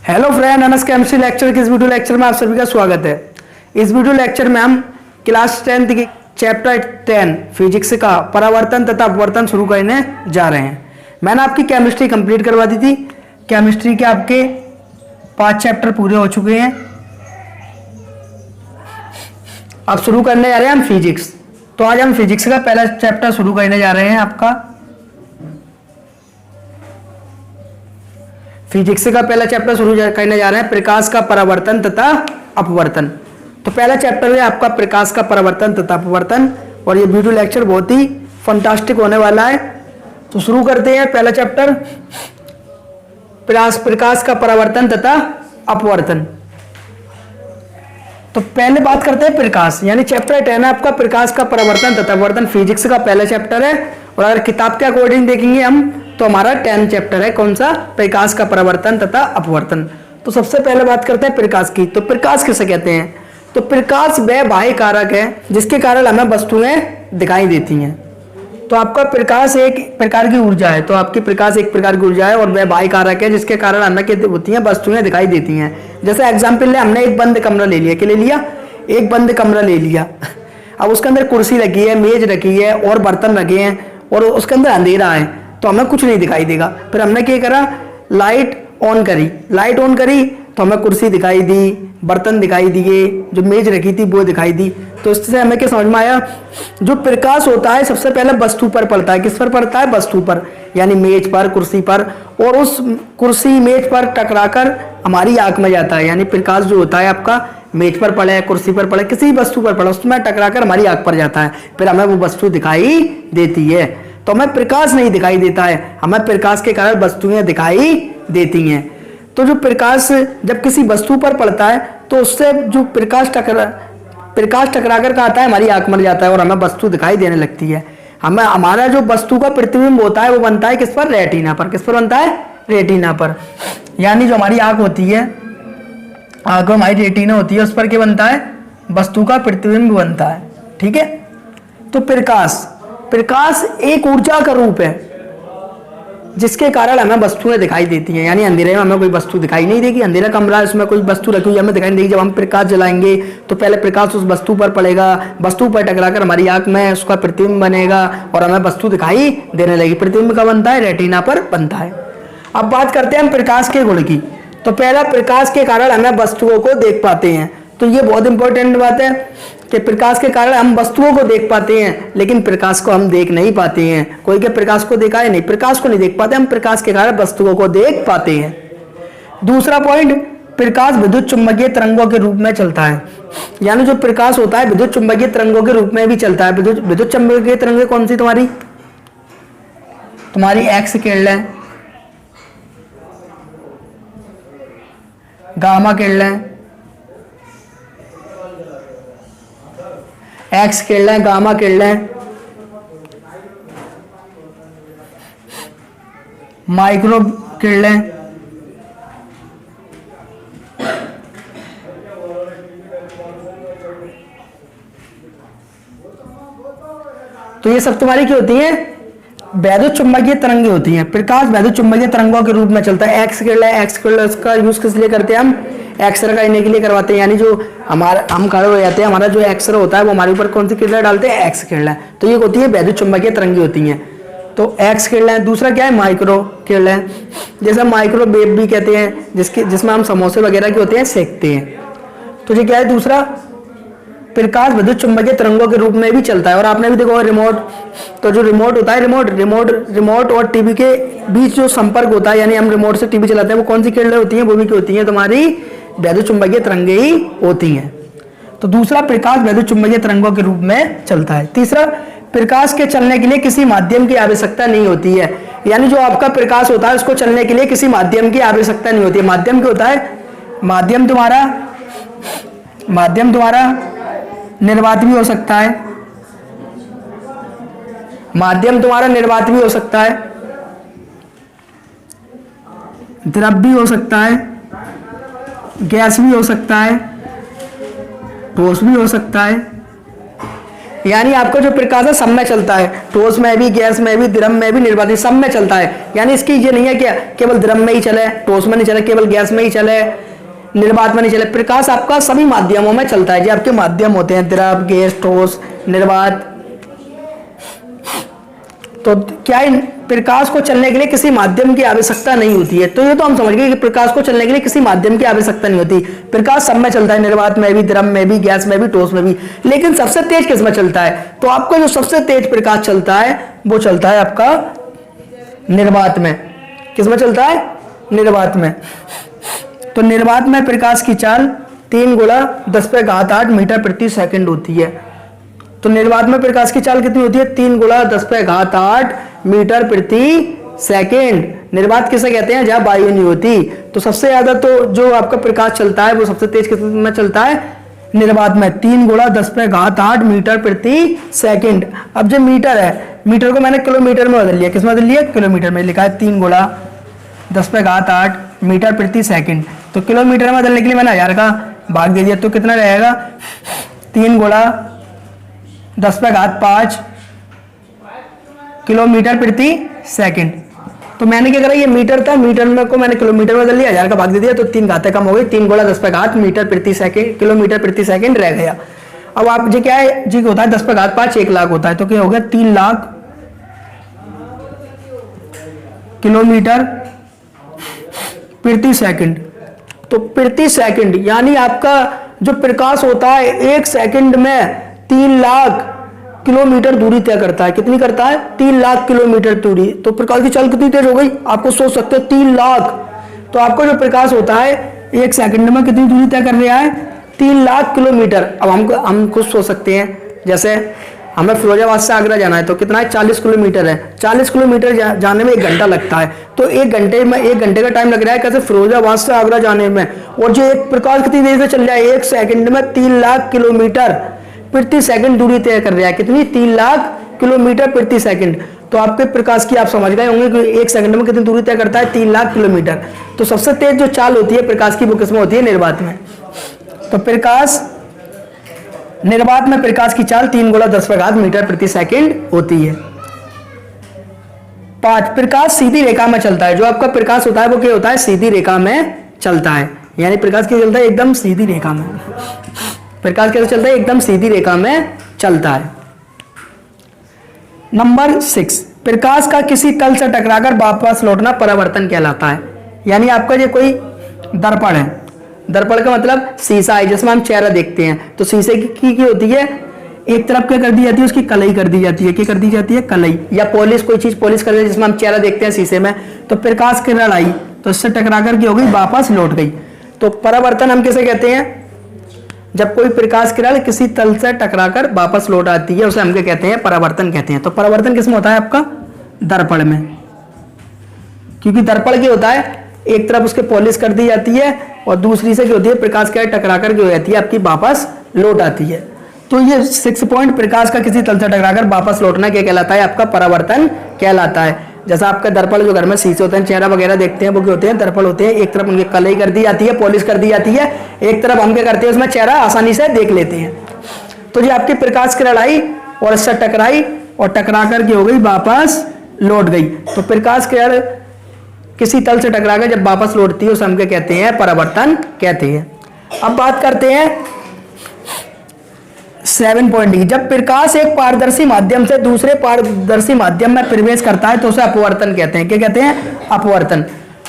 Hello friend, Anas chemistry lecture के इस video lecture में आप सभी का स्वागत है। इस वीडियो लेक्चर में हम क्लास 10th की चैप्टर 10 फिजिक्स का परावर्तन तथा अपवर्तन शुरू करने जा रहे हैं। मैंने आपकी केमिस्ट्री कंप्लीट करवा दी थी। केमिस्ट्री के आपके 5 चैप्टर पूरे हो चुके हैं। अब शुरू करने जा रहे हैं हम फिजिक्स। तो आज हम फिजिक्स का पहला चैप्टर शुरू करने जा रहे हैं। आपका फिजिक्स का पहला चैप्टर शुरू करने जा रहे हैं, प्रकाश का परावर्तन तथा अपवर्तन। तो पहला चैप्टर है आपका प्रकाश का परावर्तन तथा अपवर्तन, और ये वीडियो लेक्चर बहुत ही फंटास्टिक होने वाला है। तो शुरू करते हैं पहला चैप्टर, प्रकाश का परावर्तन तथा अपवर्तन। तो पहले बात करते हैं प्रकाश, यानी चैप्टर 10 है आपका प्रकाश का परावर्तन तथा अपवर्तन। फिजिक्स का पहला चैप्टर है, और अगर किताब के अकॉर्डिंग देखेंगे हम तो हमारा 10 चैप्टर है। कौन सा? प्रकाश का परावर्तन तथा अपवर्तन। तो सबसे पहले बात करते हैं प्रकाश की। तो प्रकाश किसे कहते हैं? तो प्रकाश वह बाह्य कारक है जिसके कारण हमें वस्तुएं दिखाई देती हैं। तो आपका प्रकाश एक प्रकार की ऊर्जा है। तो आपकी प्रकाश एक प्रकार की ऊर्जा है और वह बाह्य कारक है जिसके कारण हमें क्या होती हैं? वस्तुएं दिखाई देती हैं। जैसे एग्जाम्पल ले, हमने एक बंद कमरा ले लिया। क्या ले लिया? एक बंद कमरा ले लिया। अब उसके अंदर कुर्सी लगी है, मेज रखी है और बर्तन रखे हैं, और उसके अंदर अंधेरा है, तो हमें कुछ नहीं दिखाई देगा। फिर हमने क्या करा? लाइट ऑन करी। लाइट ऑन करी तो हमें कुर्सी दिखाई दी, बर्तन दिखाई दिए, जो मेज रखी थी वो दिखाई दी। तो इससे हमें क्या समझ में आया? जो प्रकाश होता है सबसे पहले वस्तु पर पड़ता है। किस पर पड़ता है? वस्तु पर, यानी मेज पर, कुर्सी पर, और उस कुर्सी मेज पर टकराकर हमारी आंख में जाता है। यानी प्रकाश जो होता है आपका मेज पर पड़े, कुर्सी पर पड़े, किसी वस्तु पर पड़े, उसमें टकराकर हमारी आंख पर जाता है, फिर हमें वो वस्तु दिखाई देती है। तो हमें प्रकाश नहीं दिखाई देता है, हमें प्रकाश के कारण वस्तुएं दिखाई देती हैं। तो जो प्रकाश जब किसी वस्तु पर पड़ता है तो उससे जो प्रकाश टकराकर का आता है, हमारी आंख मर जाता है और हमें वस्तु दिखाई देने लगती है। हमें हमारा जो वस्तु का प्रतिबिंब होता है वो बनता है किस पर? रेटिना पर। किस पर बनता है? रेटिना पर। यानी जो हमारी आंख होती है, आंख में हमारी रेटिना होती है, उस पर क्या बनता है? वस्तु का प्रतिबिंब बनता है। ठीक है। तो प्रकाश एक ऊर्जा का रूप है जिसके कारण हमें वस्तुएं दिखाई देती हैं। यानी अंधेरे में हमें कोई वस्तु दिखाई नहीं देगी। अंधेरा कमरा है, उसमें कोई वस्तु रखी हुई हमें दिखाई नहीं देगी। जब हम प्रकाश जलाएंगे तो पहले प्रकाश उस वस्तु पर पड़ेगा, वस्तु पर टकराकर हमारी आंख में उसका प्रतिबिंब बनेगा और हमें वस्तु दिखाई देने लगेगी। प्रतिबिंब का बनता है? रेटिना पर बनता है। अब बात करते हैं हम प्रकाश के गुण की। तो पहला, प्रकाश के कारण हमें वस्तुओं को देख पाते हैं। तो ये बहुत इंपॉर्टेंट बात है कि प्रकाश के कारण हम वस्तुओं को देख पाते हैं, लेकिन प्रकाश को हम देख नहीं पाते हैं। कोई क्या प्रकाश को देखा है? नहीं, प्रकाश को नहीं देख पाते हम, प्रकाश के कारण वस्तुओं को देख पाते हैं। दूसरा पॉइंट, प्रकाश विद्युत चुंबकीय तरंगों के रूप में चलता है। यानी जो प्रकाश होता है विद्युत चुंबकीय तरंगों के रूप में भी चलता है। विद्युत चुंबकीय तरंगें कौन सी? तुम्हारी एक्स किरणें, गामा किरणें, एक्स किरणें, गामा किरणें, माइक्रो किरणें, तो ये सब तुम्हारी क्या होती हैं? वैद्युत चुंबकीय तरंगें होती हैं। प्रकाश वैद्युत चुंबकीय तरंगों के रूप में चलता है। एक्स किरणें का यूज किस लिए करते हैं? हम एक्सरे करने के लिए करवाते हैं। यानी जो हम खड़े हो जाते हैं, हमारा जो एक्सरे होता है वो हमारे ऊपर कौन सी किरणें डालते हैं? एक्स किरणें। तो ये होती है वैद्युत चुंबकीय तरंगें होती हैं। तो एक्स किरणें। दूसरा क्या है? माइक्रो किरणें, जैसे माइक्रो वेव भी कहते हैं, जिसमें हम समोसे वगैरह के होते हैं सेकते हैं। तो ये क्या है? दूसरा, प्रकाश विद्युत चुंबकीय तरंगों के रूप में भी चलता है। और आपने भी देखो रिमोट, तो जो रिमोट होता है, रिमोट और टीवी के बीच जो संपर्क होता है, यानी हम रिमोट से टीवी चलाते हैं, वो कौन सी किरणें होती हैं? वो भी क्या होती हैं? तुम्हारी वैद्युत चुंबकीय तरंगें ही होती हैं। तो दूसरा, प्रकाश वैद्युत चुंबकीय तरंगों के रूप में चलता है। तीसरा, प्रकाश के चलने के लिए किसी माध्यम की आवश्यकता नहीं होती है। यानी जो आपका प्रकाश होता है उसको चलने के लिए किसी माध्यम की आवश्यकता नहीं होती है। माध्यम क्या होता है? माध्यम तुम्हारा निर्वात भी हो सकता है, माध्यम तुम्हारा निर्वात भी हो सकता है, द्रव भी हो सकता है, गैस भी हो सकता है, ठोस भी हो सकता है, यानी आपका जो प्रकाश है सब में चलता है, ठोस में भी, गैस में भी, द्रव में भी, निर्वात में, सब में चलता है। यानी इसकी ये नहीं है कि केवल द्रव में ही चले, ठोस में नहीं चले, केवल गैस में ही चले, निर्वात में नहीं चले। प्रकाश आपका सभी माध्यमों में चलता है। जो आपके माध्यम होते हैं द्रव, गैस, ठोस, निर्वात। तो क्या है, प्रकाश को चलने के लिए किसी माध्यम की आवश्यकता नहीं होती है। तो ये तो हम समझ गए कि प्रकाश को चलने के लिए किसी माध्यम की आवश्यकता नहीं होती। प्रकाश सब में चलता है, निर्वात में भी, द्रव में भी, गैस में भी, ठोस में भी। लेकिन सबसे तेज किस में चलता है? तो आपका जो सबसे तेज प्रकाश चलता है वो चलता है आपका निर्वात में। किस में चलता है? निर्वात में। तो निर्वात में प्रकाश की चाल 3 गुणा 10⁸ मीटर प्रति सेकंड होती है। तो निर्वात में प्रकाश की चाल कितनी होती है? 3 गुणा 10⁸ मीटर प्रति सेकंड। निर्वात किसे कहते हैं? जहां वायु नहीं होती। तो सबसे ज्यादा तो जो आपका प्रकाश चलता है वो सबसे तेज किस में चलता है? निर्वात में। 3 गुणा 10⁸ मीटर प्रति सेकंड। अब जो मीटर है, मीटर को मैंने किलोमीटर में बदल लिया। किस में बदल लिया? किलोमीटर में। लिखा है 3 गुणा 10⁸ मीटर प्रति सेकंड। तो किलोमीटर में बदलने के लिए मैंने 1000 का भाग दे दिया। तो कितना रहेगा? 3 गुणा 10⁵ किलोमीटर प्रति सेकंड। तो मैंने क्या करा, ये मीटर था, मीटर में को मैंने किलोमीटर में बदल लिया, 1000 का भाग दे दिया। तो 3 घातें कम हो गई। 3 गुणा 10⁵ मीटर प्रति सेकंड, किलोमीटर प्रति सेकंड रह गया। अब आप जी क्या है जी होता है 10⁵ 1 लाख होता है। तो क्या हो गया? 3 लाख किलोमीटर प्रति सेकंड। तो प्रति सेकंड यानी आपका जो प्रकाश होता है 1 सेकंड में 3 लाख किलोमीटर दूरी तय करता है। कितनी करता है? 3 लाख किलोमीटर दूरी। तो प्रकाश की चाल कितनी तेज हो गई? आपको सोच सकते हो 3 लाख। तो आपका जो प्रकाश होता है 1 सेकंड में कितनी दूरी तय कर रहा है? 3 लाख किलोमीटर। अब हम कुछ सोच सकते हैं, जैसे हमें फिरोजाबाद से आगरा जाना है तो कितना है? 40 किलोमीटर है। 40 किलोमीटर जाने में 1 घंटा लगता है। तो 1 घंटे में 1 घंटे का टाइम लग रहा है कैसे? फिरोजाबाद से आगरा जाने में। और जो एक प्रकाश कितनी देर से चल रहा है? 1 सेकंड में 3 लाख किलोमीटर प्रति सेकंड दूरी तय कर रहा है। कितनी? 3 लाख किलोमीटर प्रति सेकंड। तो आपके प्रकाश की आप समझ गए होंगे कि 1 सेकंड में कितनी दूरी तय करता है? 3 लाख किलोमीटर। तो सबसे तेज जो चाल होती है प्रकाश की वो किसमें होती है? निर्वात में। तो प्रकाश निर्वात में प्रकाश की चाल 3 गुणा 10⁵ मीटर प्रति सेकंड होती है। 5 प्रकाश सीधी रेखा में चलता है। जो आपका प्रकाश होता है वो क्या होता है? सीधी रेखा में चलता है। यानी प्रकाश कैसे चलता है? एकदम सीधी रेखा में। प्रकाश कैसे चलता है? एकदम सीधी रेखा में चलता है। नंबर 6 प्रकाश का किसी तल से टकराकर वापस लौटना परावर्तन कहलाता है। यानी आपका ये कोई दर्पण है, दर्पण का मतलब शीशा है जिसमें हम चेहरा देखते हैं। तो शीशे की होती है, एक तरफ क्या कर दी जाती है? उसकी कलई कर दी जाती है। क्या कर दी जाती है? कलई। या पॉलिश, कोई चीज पॉलिश कर दी जिसमें हम चेहरा देखते हैं शीशे में। तो प्रकाश किरण आई तो इससे टकराकर क्या हो गई? वापस लौट गई। तो परावर्तन हम किसे कहते हैं? जब कोई प्रकाश किरण किसी तल से टकराकर वापस लौट आती है उसे हम क्या कहते हैं? परावर्तन कहते हैं। तो परावर्तन किसमें होता है? आपका दर्पण में। क्योंकि दर्पण क्या होता है? एक तरफ उसके पॉलिश कर दी जाती है और दूसरी से क्या होती है? प्रकाश किरण टकराकर क्या हो जाती है? आपकी वापस लौट आती है। तो ये 6 पॉइंट प्रकाश का किसी तल से टकराकर वापस लौटना क्या कहलाता है? आपका परावर्तन कहलाता है। जैसा आपका दर्पण, जो घर में शीशे होते हैं, चेहरा वगैरह देखते हैं, वो क्या होते हैं? दर्पण होते हैं। एक तरफ उनकी कलई कर दी जाती है, पॉलिश कर दी जाती है, एक तरफ हम क्या करते हैं? उसमें चेहरा आसानी से देख लेते हैं। तो जो आपकी प्रकाश किरण आई और इससे टकराई और टकरा कर के हो गई वापस लौट गई। तो प्रकाश किरण किसी तल से टकराकर जब वापस लौटती है उसे हम क्या कहते हैं? परावर्तन कहते हैं। अब बात करते हैं 7 पॉइंट की। जब प्रकाश एक पारदर्शी माध्यम से दूसरे पारदर्शी माध्यम में प्रवेश करता है तो उसे अपवर्तन कहते हैं। क्या कहते हैं? अपवर्तन।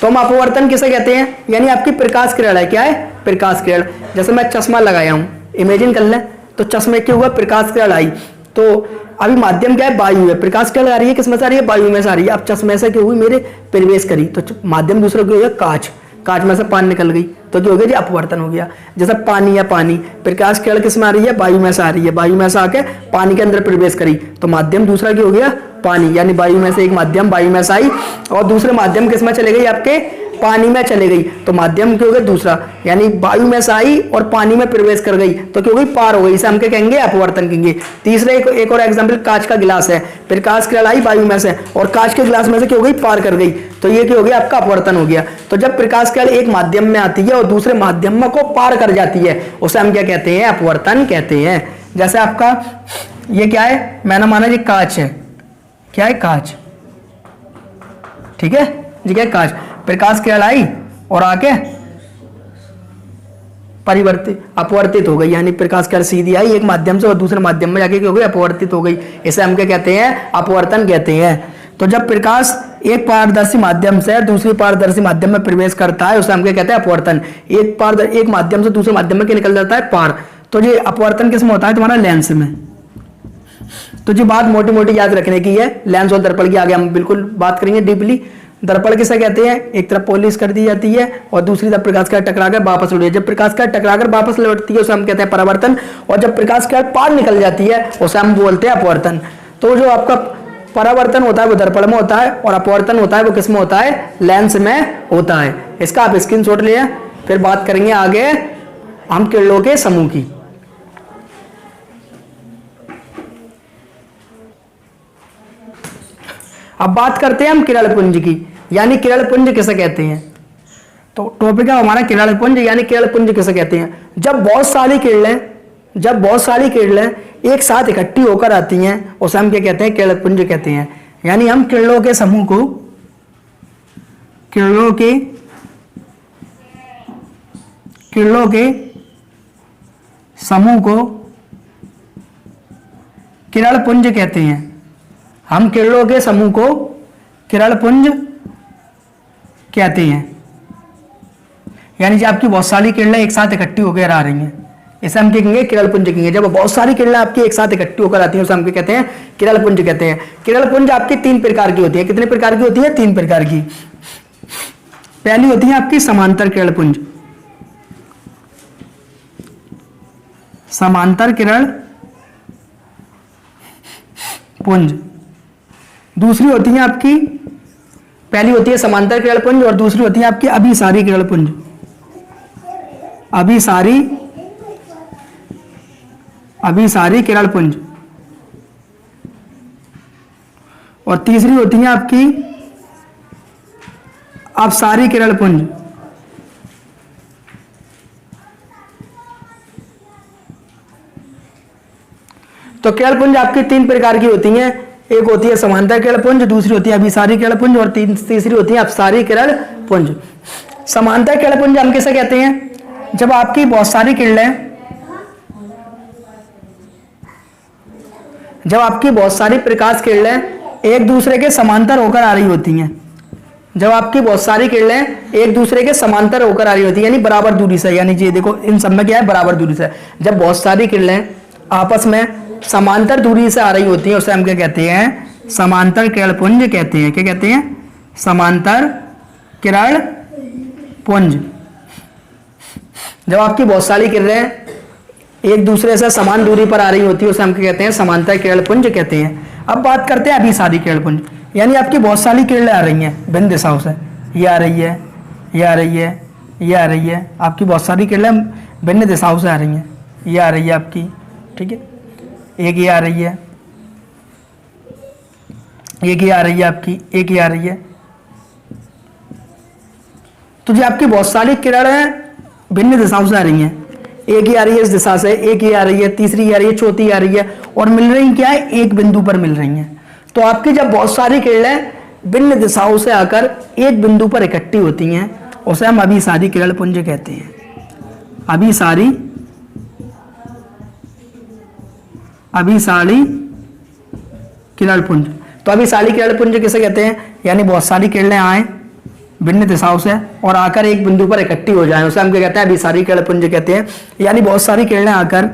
तो हम अपवर्तन किसे कहते हैं? यानी आपकी प्रकाश किरण है। क्या है? प्रकाश किरण। जैसे मैं चश्मा लगाया हूं, इमेजिन कर लें, तो चश्मे क्या हुआ? प्रकाश किरण आई। तो अभी माध्यम क्या है? वायु है। प्रकाश किरण आ रही है किसमें से आ रही है? वायु में से आ रही है। अब चश्मे से क्या हुई? मेरे प्रवेश करी तो माध्यम दूसरा क्या हो गया? कांच। कांच में से पानी निकल गई तो क्या हो गया जी? अपवर्तन हो गया। जैसे पानी या पानी, प्रकाश किरण किस में आ रही है? वायु में से आ रही है। वायु में से आके पानी के अंदर प्रवेश करी तो माध्यम दूसरा क्या हो गया? पानी। यानी वायु में से एक माध्यम वायु में से आई और दूसरे माध्यम किस में चले गई? आपके पानी में चले गई तो माध्यम क्या हो गया? दूसरा। यानी वायु में से आई और पानी में प्रवेश कर गई तो क्या हो गई? पार हो गई। इसे हम क्या कहेंगे? अपवर्तन कहेंगे। तीसरा एक और एग्जाम्पल, कांच का गिलास है। प्रकाश किरण आई वायु में से और कांच के गिलास में से क्या हो गई? पार कर गई तो ये क्या हो गया? आपका अपवर्तन हो गया। तो जब प्रकाश किरण एक माध्यम में आती है और दूसरे माध्यम में को पार कर जाती है उसे हम क्या कहते हैं? अपवर्तन कहते हैं। जैसे आपका ये क्या है, मैंने माना ये कांच है, क्या है, कांच, ठीक है जी, क्या है, कांच। प्रकाश किरण आई और आके परिवर्तित अपवर्तित हो गई, यानी प्रकाश किरण सीधी आई एक माध्यम से और दूसरे माध्यम में जाके क्या हो गई, अपवर्तित हो गई। इसे हम क्या कहते हैं, अपवर्तन कहते हैं। तो जब प्रकाश एक पारदर्शी माध्यम से दूसरी पारदर्शी माध्यम में प्रवेश करता है उसे हम क्या कहते हैं, अपवर्तन। एक माध्यम से दूसरे माध्यम में क्या निकल जाता है, पार। तो ये अपवर्तन किसमें होता है, तुम्हारा लेंस में। तो ये बात मोटी मोटी याद रखने की है। लेंस और दर्पण की आगे हम बिल्कुल बात करेंगे डीपली। दर्पण किसे कहते हैं, एक तरफ पॉलिश कर दी जाती है और दूसरी तरफ प्रकाश किरण टकराकर वापस लौटती है। जब प्रकाश किरण टकराकर वापस लौटती है उसे हम कहते हैं परावर्तन, और जब प्रकाश किरण पार निकल जाती है उसे हम बोलते हैं अपवर्तन। तो जो आपका परावर्तन होता है वो दर्पण में होता है और अपवर्तन होता है वो किस में होता है, लेंस में होता है। इसका आप स्क्रीनशॉट लिए, फिर बात करेंगे आगे हम किरणों के समूह की। अब बात करते हैं हम किरण पुंज की, यानी किरण पुंज किसे कहते हैं। तो टॉपिक है हमारा किरण पुंज, यानी किरण पुंज किसे कहते हैं। जब बहुत सारी किरणें एक साथ इकट्ठी होकर आती हैं उसे हम क्या कहते हैं, किरण पुंज कहते हैं। यानी हम किरणों के समूह को किरणों के समूह को किरण पुंज कहते हैं। हम किरणों के समूह को किरण पुंज कहते हैं। यानी जब आपकी बहुत सारी किरणें एक साथ इकट्ठी होकर आ रही हैं इसे हम क्या कहेंगे, किरण पुंज कहेंगे। जब बहुत सारी किरणें आपकी एक साथ इकट्ठी होकर आती हैं उसे हम क्या कहते हैं, किरण पुंज कहते हैं। किरण पुंज आपकी 3 प्रकार की होती है। कितने प्रकार की होती है, 3 प्रकार की। पहली होती है आपकी समांतर किरण पुंज, समांतर किरण पुंज। दूसरी होती है आपकी, पहली होती है समांतर किरण पुंज और दूसरी होती है आपकी अभिसारी किरण पुंज, अभिसारी किरण पुंज। और तीसरी होती है आपकी अपसारी किरण पुंज। तो किरण पुंज आपकी 3 प्रकार की होती हैं। एक होती है समांतर किरण पुंज, दूसरी होती है अभिसारी किरण पुंज और तीसरी होती है अपसारी किरण पुंज। समांतर किरण पुंज हम किसे कहते हैं, जब आपकी बहुत सारी किरणें, जब आपकी बहुत सारी प्रकाश किरणें एक दूसरे के समांतर होकर आ रही होती हैं। जब आपकी बहुत सारी किरणें एक दूसरे के समांतर होकर आ रही होती है, यानी बराबर दूरी से। यानी ये देखो इन सब में क्या है, बराबर दूरी से। जब बहुत सारी किरणें आपस में समांतर दूरी से आ रही होती है उसे हम क्या कहते हैं, समांतर किरण पुंज कहते हैं। क्या कहते हैं, समांतर किरण पुंज। जब आपकी बहुत सारी किरणें एक दूसरे से समान दूरी पर आ रही होती है उसे हम क्या कहते हैं, समांतर किरण पुंज कहते हैं। अब बात करते हैं अभिसारी किरण पुंज, यानी आपकी बहुत सारी किरणें आ रही हैं भिन्न दिशाओं से। ये आ रही है, ये आ रही है, ये आ रही है। आपकी बहुत सारी किरणें भिन्न दिशाओं से आ रही हैं। ये आ रही है आपकी, ठीक है, एक ये आ रही है, एक ये आ रही है आपकी, एक ये आ रही है। तो जो आपकी बहुत सारी किरणें भिन्न दिशाओं से आ रही हैं, एक ही आ रही है इस दिशा से, एक ही आ रही है, तीसरी आ रही है, चौथी आ रही है, और मिल रही क्या है, एक बिंदु पर मिल रही हैं। तो आपकी जब बहुत सारी किरणें भिन्न दिशाओं से आकर एक बिंदु पर इकट्ठी होती हैं उसे हम अभिसारी किरण पुंज कहते हैं। अभिसारी किरण पुंज। तो अभिसारी किरण पुंज किसे कहते हैं, यानी बहुत सारी किरणें आए भिन्न दिशाओं से और आकर एक बिंदु पर इकट्ठी हो जाए उसे हम क्या कहते हैं, अभिसारी किरण पुंज कहते हैं। यानी बहुत सारी किरणें आकर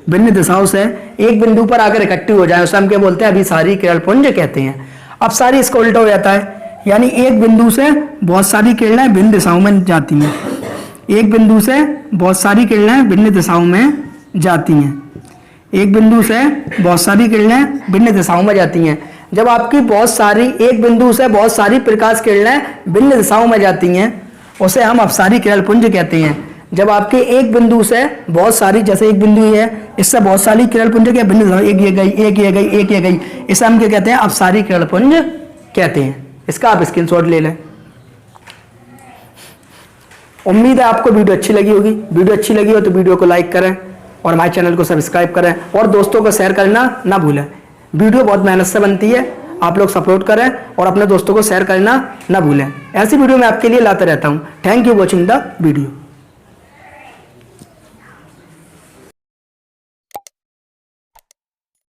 भिन्न दिशाओं से एक बिंदु पर आकर इकट्ठी हो जाए उसे हम क्या बोलते हैं, अभिसारी किरण पुंज कहते हैं। अपसारी इसका उल्टा हो जाता है, यानी एक बिंदु से बहुत सारी किरणें भिन्न दिशाओं में जाती हैं। एक बिंदु से बहुत सारी किरणें भिन्न दिशाओं में जाती हैं। एक बिंदु से बहुत सारी किरणें भिन्न दिशाओं में जाती हैं। जब आपकी बहुत सारी, एक बिंदु से बहुत सारी प्रकाश किरणें भिन्न दिशाओं में जाती हैं उसे हम अपसारी किरण पुंज कहते हैं। जब आपके एक बिंदु से बहुत सारी, जैसे एक बिंदु है, इससे बहुत सारी किरण पुंज के भिन्न दिशाओं, एक ये गई, एक ये गई, एक ये गई, इसे हम क्या कहते हैं, अपसारी किरण पुंज कहते हैं। इसका आप स्क्रीनशॉट ले लें। उम्मीद है आपको वीडियो अच्छी लगी होगी। वीडियो अच्छी लगी हो तो वीडियो को लाइक करें और हमारे चैनल को सब्सक्राइब करें और दोस्तों को शेयर करना ना भूलें। वीडियो बहुत मेहनत से बनती है, आप लोग सपोर्ट करें और अपने दोस्तों को शेयर करना ना भूलें। ऐसी वीडियो मैं आपके लिए लाता रहता हूँ। Thank you watching the video.